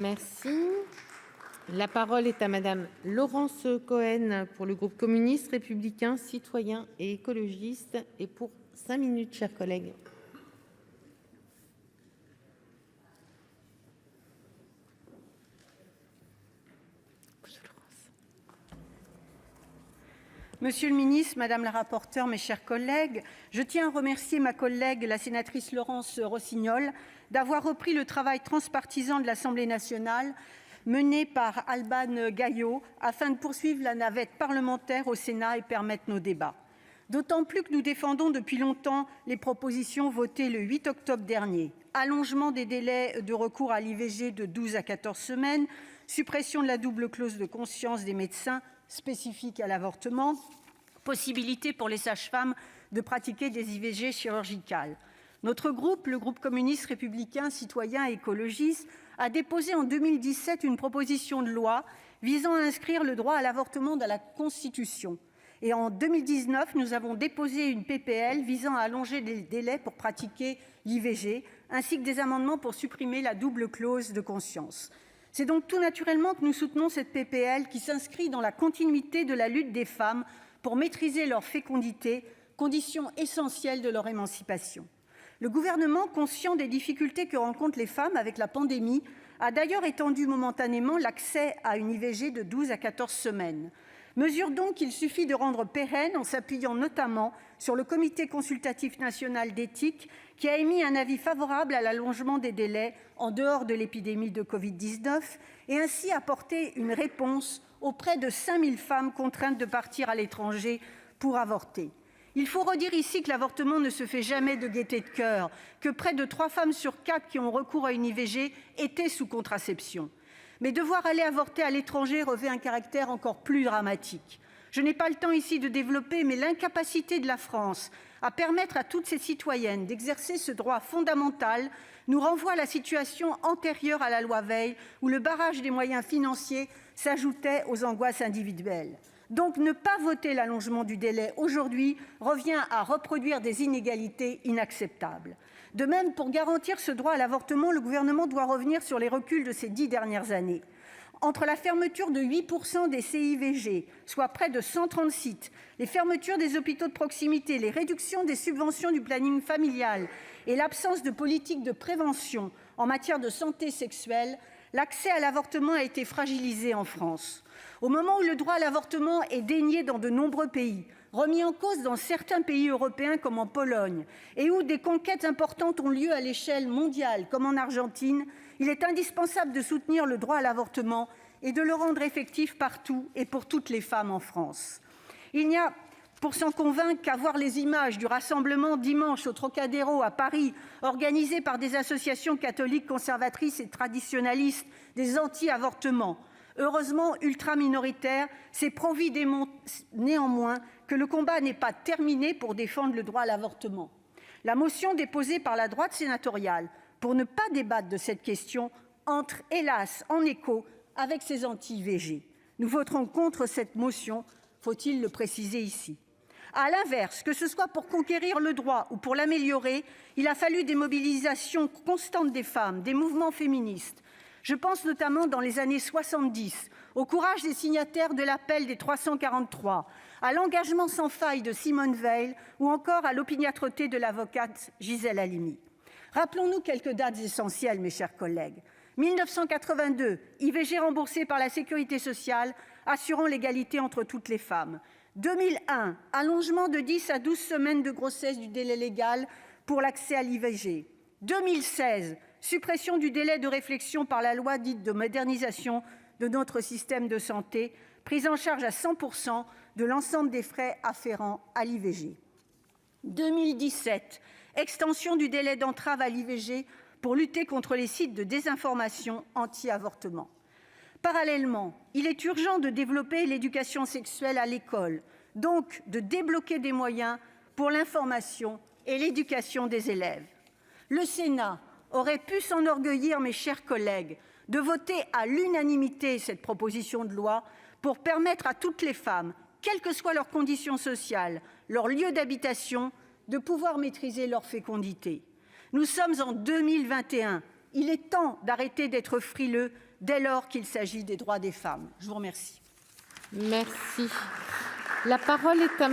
Merci. La parole est à madame Laurence Cohen pour le groupe communiste, républicain, citoyen et écologiste et pour 5 minutes, chers collègues. Monsieur le ministre, madame la rapporteure, mes chers collègues, je tiens à remercier ma collègue, la sénatrice Laurence Rossignol, d'avoir repris le travail transpartisan de l'Assemblée nationale mené par Alban Gaillot afin de poursuivre la navette parlementaire au Sénat et permettre nos débats. D'autant plus que nous défendons depuis longtemps les propositions votées le 8 octobre dernier. Allongement des délais de recours à l'IVG de 12 à 14 semaines, suppression de la double clause de conscience des médecins spécifique à l'avortement, possibilité pour les sages-femmes de pratiquer des IVG chirurgicales. Notre groupe, le groupe communiste républicain, citoyen et écologiste, a déposé en 2017 une proposition de loi visant à inscrire le droit à l'avortement dans la Constitution. Et en 2019, nous avons déposé une PPL visant à allonger les délais pour pratiquer l'IVG, ainsi que des amendements pour supprimer la double clause de conscience. C'est donc tout naturellement que nous soutenons cette PPL qui s'inscrit dans la continuité de la lutte des femmes pour maîtriser leur fécondité, condition essentielle de leur émancipation. Le gouvernement, conscient des difficultés que rencontrent les femmes avec la pandémie, a d'ailleurs étendu momentanément l'accès à une IVG de 12 à 14 semaines. Mesure donc qu'il suffit de rendre pérenne en s'appuyant notamment sur le Comité consultatif national d'éthique qui a émis un avis favorable à l'allongement des délais en dehors de l'épidémie de Covid-19 et ainsi apporter une réponse auprès de 5000 femmes contraintes de partir à l'étranger pour avorter. Il faut redire ici que l'avortement ne se fait jamais de gaieté de cœur, que près de 3 femmes sur 4 qui ont recours à une IVG étaient sous contraception. Mais devoir aller avorter à l'étranger revêt un caractère encore plus dramatique. Je n'ai pas le temps ici de développer, mais l'incapacité de la France à permettre à toutes ses citoyennes d'exercer ce droit fondamental nous renvoie à la situation antérieure à la loi Veil, où le barrage des moyens financiers s'ajoutait aux angoisses individuelles. Donc ne pas voter l'allongement du délai aujourd'hui revient à reproduire des inégalités inacceptables. De même, pour garantir ce droit à l'avortement, le gouvernement doit revenir sur les reculs de ces 10 dernières années. Entre la fermeture de 8% des CIVG, soit près de 130 sites, les fermetures des hôpitaux de proximité, les réductions des subventions du planning familial et l'absence de politique de prévention en matière de santé sexuelle, l'accès à l'avortement a été fragilisé en France. Au moment où le droit à l'avortement est dénié dans de nombreux pays, remis en cause dans certains pays européens comme en Pologne, et où des conquêtes importantes ont lieu à l'échelle mondiale comme en Argentine, il est indispensable de soutenir le droit à l'avortement et de le rendre effectif partout et pour toutes les femmes en France. Il n'y a pour s'en convaincre qu'à voir les images du rassemblement dimanche au Trocadéro à Paris, organisé par des associations catholiques conservatrices et traditionnalistes des anti-avortements, heureusement ultra-minoritaires, c'est prouvé néanmoins que le combat n'est pas terminé pour défendre le droit à l'avortement. La motion déposée par la droite sénatoriale pour ne pas débattre de cette question entre, hélas, en écho avec ces anti-IVG. Nous voterons contre cette motion, faut-il le préciser ici. À l'inverse, que ce soit pour conquérir le droit ou pour l'améliorer, il a fallu des mobilisations constantes des femmes, des mouvements féministes. Je pense notamment dans les années 70 au courage des signataires de l'appel des 343, à l'engagement sans faille de Simone Veil ou encore à l'opiniâtreté de l'avocate Gisèle Halimi. Rappelons-nous quelques dates essentielles, mes chers collègues. 1982, IVG remboursée par la sécurité sociale, assurant l'égalité entre toutes les femmes. 2001, allongement de 10 à 12 semaines de grossesse du délai légal pour l'accès à l'IVG. 2016, suppression du délai de réflexion par la loi dite de modernisation de notre système de santé, prise en charge à 100% de l'ensemble des frais afférents à l'IVG. 2017, extension du délai d'entrave à l'IVG pour lutter contre les sites de désinformation anti-avortement. Parallèlement, il est urgent de développer l'éducation sexuelle à l'école, donc de débloquer des moyens pour l'information et l'éducation des élèves. Le Sénat aurait pu s'enorgueillir, mes chers collègues, de voter à l'unanimité cette proposition de loi pour permettre à toutes les femmes, quelles que soient leurs conditions sociales, leur lieu d'habitation, de pouvoir maîtriser leur fécondité. Nous sommes en 2021. Il est temps d'arrêter d'être frileux dès lors qu'il s'agit des droits des femmes. Je vous remercie. Merci. La parole est à